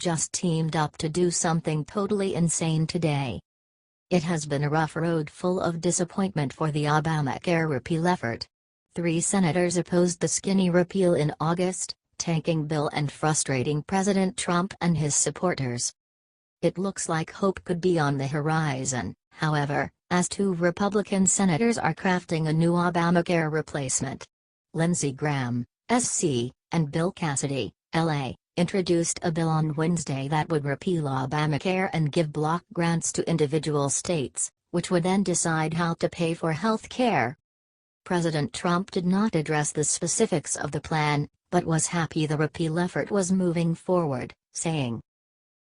just teamed up to do something totally insane today. It has been a rough road full of disappointment for the Obamacare repeal effort. 3 senators opposed the skinny repeal in August, tanking bill and frustrating President Trump and his supporters. It looks like hope could be on the horizon, however, as 2 Republican senators are crafting a new Obamacare replacement. Lindsey Graham, SC, and Bill Cassidy, LA, introduced a bill on Wednesday that would repeal Obamacare and give block grants to individual states, which would then decide how to pay for health care. President Trump did not address the specifics of the plan, but was happy the repeal effort was moving forward, saying,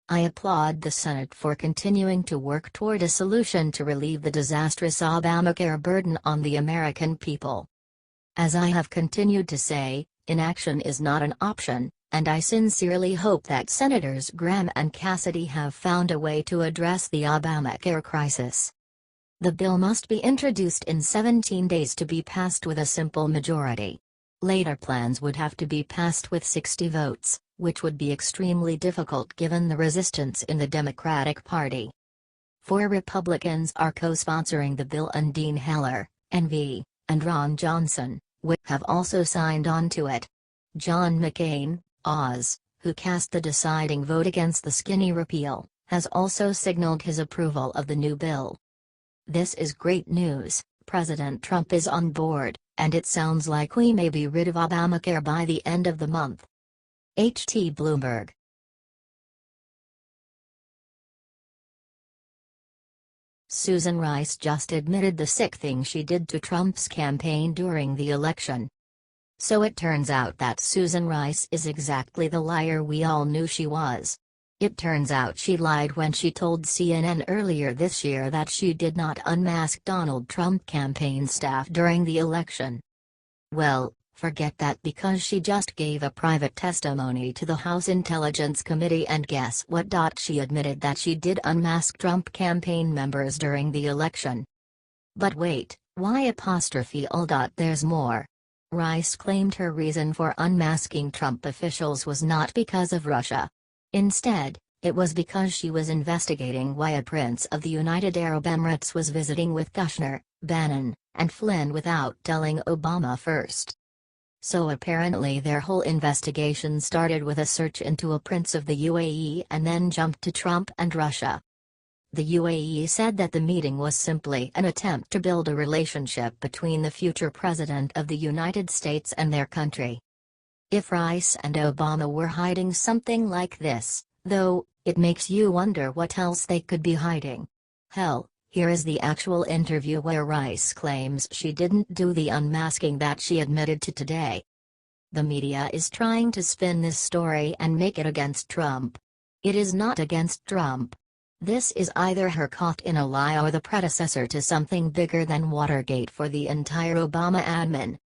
"I applaud the Senate for continuing to work toward a solution to relieve the disastrous Obamacare burden on the American people. As I have continued to say, inaction is not an option, and I sincerely hope that Senators Graham and Cassidy have found a way to address the Obamacare crisis. The bill must be introduced in 17 days to be passed with a simple majority. Later plans would have to be passed with 60 votes, which would be extremely difficult given the resistance in the Democratic Party." 4 Republicans are co-sponsoring the bill, and Dean Heller, NV, and Ron Johnson, which have also signed on to it. John McCain, Oz, who cast the deciding vote against the skinny repeal, has also signaled his approval of the new bill. "This is great news. President Trump is on board, and it sounds like we may be rid of Obamacare by the end of the month." H.T. Bloomberg. Susan Rice just admitted the sick thing she did to Trump's campaign during the election. So it turns out that Susan Rice is exactly the liar we all knew she was. It turns out she lied when she told CNN earlier this year that she did not unmask Donald Trump campaign staff during the election. Well, forget that, because she just gave a private testimony to the House Intelligence Committee, and guess what? She admitted that she did unmask Trump campaign members during the election. But wait, why all? There's more. Rice claimed her reason for unmasking Trump officials was not because of Russia. Instead, it was because she was investigating why a prince of the United Arab Emirates was visiting with Kushner, Bannon, and Flynn without telling Obama first. So apparently their whole investigation started with a search into a prince of the UAE and then jumped to Trump and Russia. The UAE said that the meeting was simply an attempt to build a relationship between the future president of the United States and their country. If Rice and Obama were hiding something like this, though, it makes you wonder what else they could be hiding. Hell, here is the actual interview where Rice claims she didn't do the unmasking that she admitted to today. The media is trying to spin this story and make it against Trump. It is not against Trump. This is either her caught in a lie or the predecessor to something bigger than Watergate for the entire Obama admin.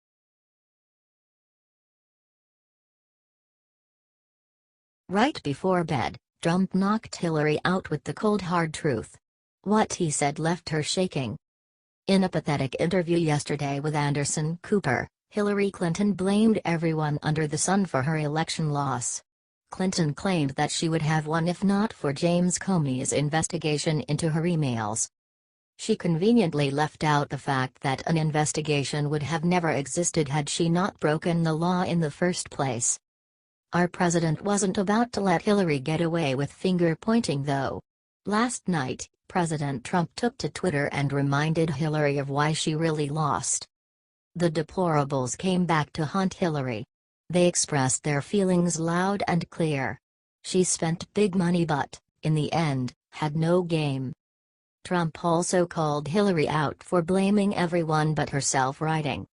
Right before bed, Trump knocked Hillary out with the cold hard truth. What he said left her shaking. In a pathetic interview yesterday with Anderson Cooper, Hillary Clinton blamed everyone under the sun for her election loss. Clinton claimed that she would have won if not for James Comey's investigation into her emails. She conveniently left out the fact that an investigation would have never existed had she not broken the law in the first place. Our president wasn't about to let Hillary get away with finger-pointing though. Last night, President Trump took to Twitter and reminded Hillary of why she really lost. The deplorables came back to haunt Hillary. They expressed their feelings loud and clear. She spent big money but, in the end, had no game. Trump also called Hillary out for blaming everyone but herself, writing,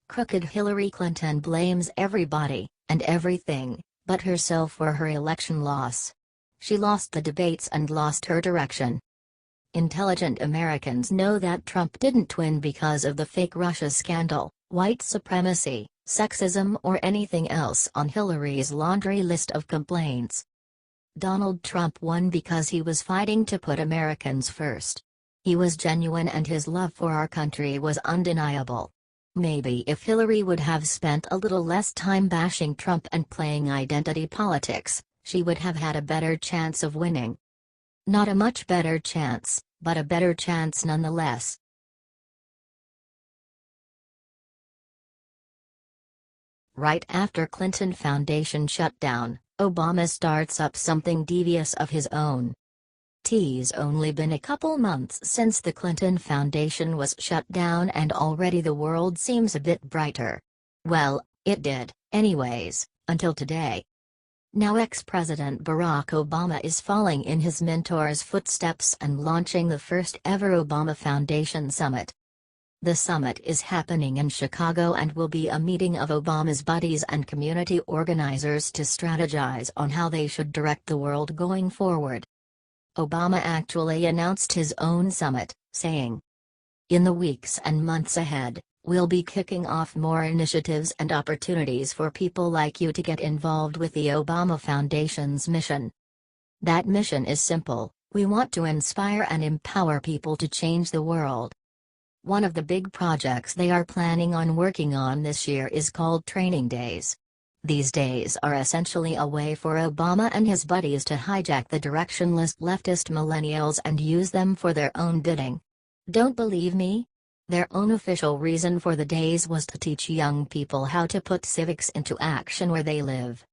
"Crooked Hillary Clinton blames everybody, and everything, but herself for her election loss. She lost the debates and lost her direction." Intelligent Americans know that Trump didn't win because of the fake Russia scandal, white supremacy, sexism or anything else on Hillary's laundry list of complaints. Donald Trump won because he was fighting to put Americans first. He was genuine and his love for our country was undeniable. Maybe if Hillary would have spent a little less time bashing Trump and playing identity politics, she would have had a better chance of winning. Not a much better chance, but a better chance nonetheless. Right after Clinton Foundation shutdown, Obama starts up something devious of his own. It's only been a couple months since the Clinton Foundation was shut down and already the world seems a bit brighter. Well, it did, anyways, until today. Now ex-President Barack Obama is following in his mentor's footsteps and launching the first ever Obama Foundation Summit. The summit is happening in Chicago and will be a meeting of Obama's buddies and community organizers to strategize on how they should direct the world going forward. Obama actually announced his own summit, saying, "In the weeks and months ahead, we'll be kicking off more initiatives and opportunities for people like you to get involved with the Obama Foundation's mission. That mission is simple: we want to inspire and empower people to change the world." One of the big projects they are planning on working on this year is called Training Days. These days are essentially a way for Obama and his buddies to hijack the directionless leftist millennials and use them for their own bidding. Don't believe me? Their own official reason for the days was to teach young people how to put civics into action where they live.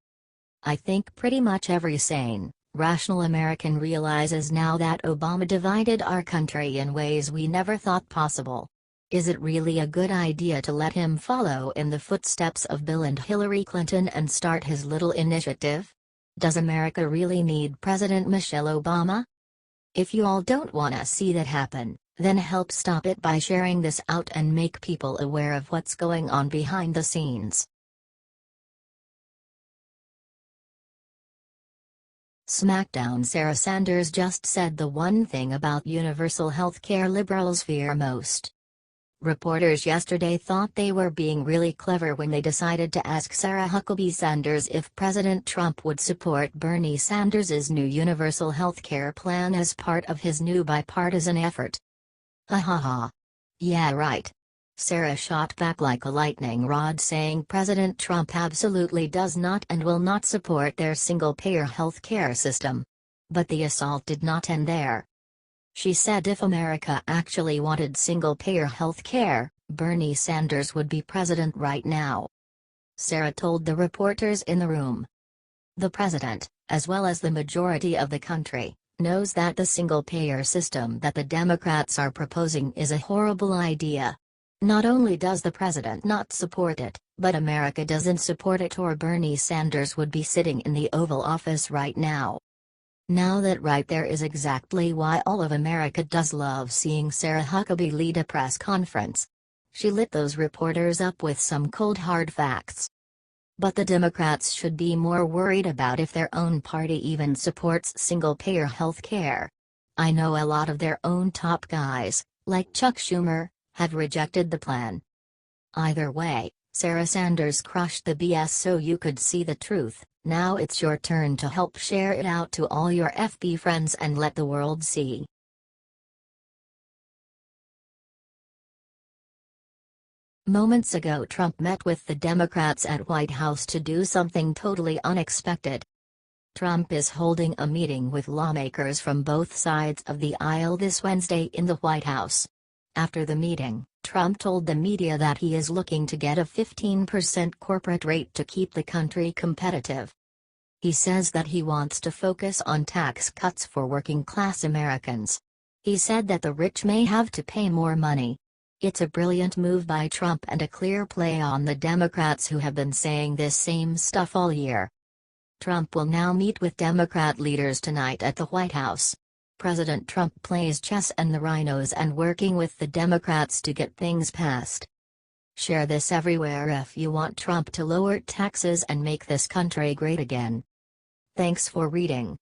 I think pretty much every sane, rational American realizes now that Obama divided our country in ways we never thought possible. Is it really a good idea to let him follow in the footsteps of Bill and Hillary Clinton and start his little initiative? Does America really need President Michelle Obama? If you all don't wanna see that happen, then help stop it by sharing this out and make people aware of what's going on behind the scenes. SmackDown: Sarah Sanders just said the one thing about universal health care liberals fear most. Reporters yesterday thought they were being really clever when they decided to ask Sarah Huckabee Sanders if President Trump would support Bernie Sanders' new universal health care plan as part of his new bipartisan effort. Ha ha ha. Yeah, right. Sarah shot back like a lightning rod, saying President Trump absolutely does not and will not support their single-payer health care system. But the assault did not end there. She said if America actually wanted single-payer health care, Bernie Sanders would be president right now. Sarah told the reporters in the room. The president, as well as the majority of the country, knows that the single-payer system that the Democrats are proposing is a horrible idea. Not only does the president not support it, but America doesn't support it, or Bernie Sanders would be sitting in the Oval Office right now. Now that right there is exactly why all of America does love seeing Sarah Huckabee lead a press conference. She lit those reporters up with some cold hard facts. But the Democrats should be more worried about if their own party even supports single-payer health care. I know a lot of their own top guys, like Chuck Schumer, have rejected the plan. Either way, Sarah Sanders crushed the BS so you could see the truth. Now it's your turn to help share it out to all your FB friends and let the world see. Moments ago, Trump met with the Democrats at White House to do something totally unexpected. Trump is holding a meeting with lawmakers from both sides of the aisle this Wednesday in the White House. After the meeting, Trump told the media that he is looking to get a 15% corporate rate to keep the country competitive. He says that he wants to focus on tax cuts for working-class Americans. He said that the rich may have to pay more money. It's a brilliant move by Trump and a clear play on the Democrats who have been saying this same stuff all year. Trump will now meet with Democrat leaders tonight at the White House. President Trump plays chess and the rhinos and working with the Democrats to get things passed. Share this everywhere if you want Trump to lower taxes and make this country great again. Thanks for reading.